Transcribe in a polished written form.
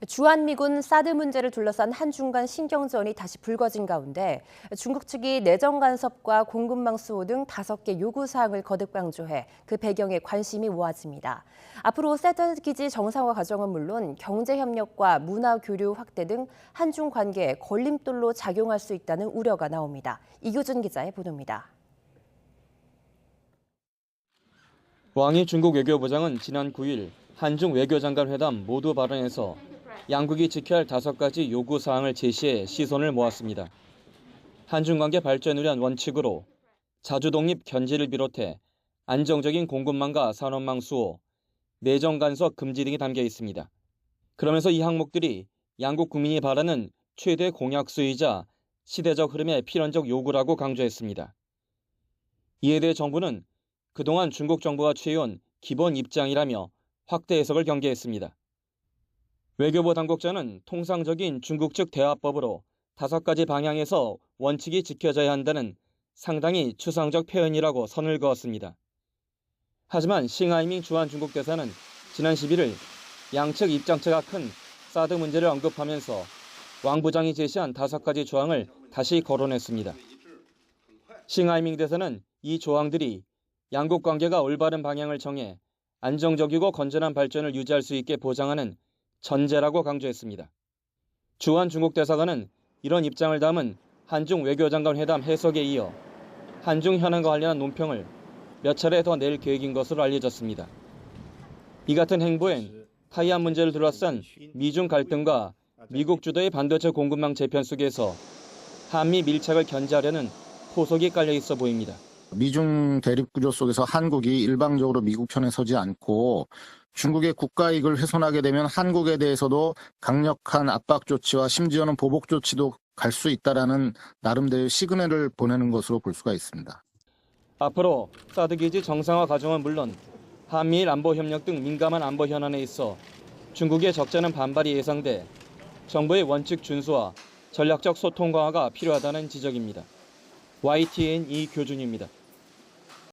주한미군 사드 문제를 둘러싼 한중 간 신경전이 다시 불거진 가운데 중국 측이 내정 간섭과 공급망 수호 등 5개 요구 사항을 거듭 강조해 그 배경에 관심이 모아집니다. 앞으로 사드 기지 정상화 과정은 물론 경제 협력과 문화 교류 확대 등 한중 관계에 걸림돌로 작용할 수 있다는 우려가 나옵니다. 이교준 기자의 보도입니다. 왕이 중국 외교부장은 지난 9일 한중 외교장관 회담 모두 발언에서 양국이 지켜야 할 5가지 요구 사항을 제시해 시선을 모았습니다. 한중 관계 발전을 위한 원칙으로 자주 독립 견제를 비롯해 안정적인 공급망과 산업망 수호, 내정 간섭 금지 등이 담겨 있습니다. 그러면서 이 항목들이 양국 국민이 바라는 최대 공약수이자 시대적 흐름의 필연적 요구라고 강조했습니다. 이에 대해 정부는 그동안 중국 정부가 취해온 기본 입장이라며 확대 해석을 경계했습니다. 외교부 당국자는 통상적인 중국 측 대화법으로 5가지 방향에서 원칙이 지켜져야 한다는 상당히 추상적 표현이라고 선을 그었습니다. 하지만 싱하이밍 주한 중국 대사는 지난 11일 양측 입장차가 큰 사드 문제를 언급하면서 왕 부장이 제시한 5가지 조항을 다시 거론했습니다. 싱하이밍 대사는 이 조항들이 양국 관계가 올바른 방향을 정해 안정적이고 건전한 발전을 유지할 수 있게 보장하는 전제라고 강조했습니다. 주한 중국 대사관은 이런 입장을 담은 한중 외교장관 회담 해석에 이어 한중 현안과 관련한 논평을 몇 차례 더 낼 계획인 것으로 알려졌습니다. 이 같은 행보엔 타이완 문제를 둘러싼 미중 갈등과 미국 주도의 반도체 공급망 재편 속에서 한미 밀착을 견제하려는 포석이 깔려 있어 보입니다. 미중 대립 구조 속에서 한국이 일방적으로 미국 편에 서지 않고 중국의 국가 이익을 훼손하게 되면 한국에 대해서도 강력한 압박 조치와 심지어는 보복 조치도 갈 수 있다라는 나름대로의 시그널을 보내는 것으로 볼 수가 있습니다. 앞으로 사드 기지 정상화 과정은 물론 한미일 안보 협력 등 민감한 안보 현안에 있어 중국의 적잖은 반발이 예상돼 정부의 원칙 준수와 전략적 소통 강화가 필요하다는 지적입니다. YTN 이교준입니다.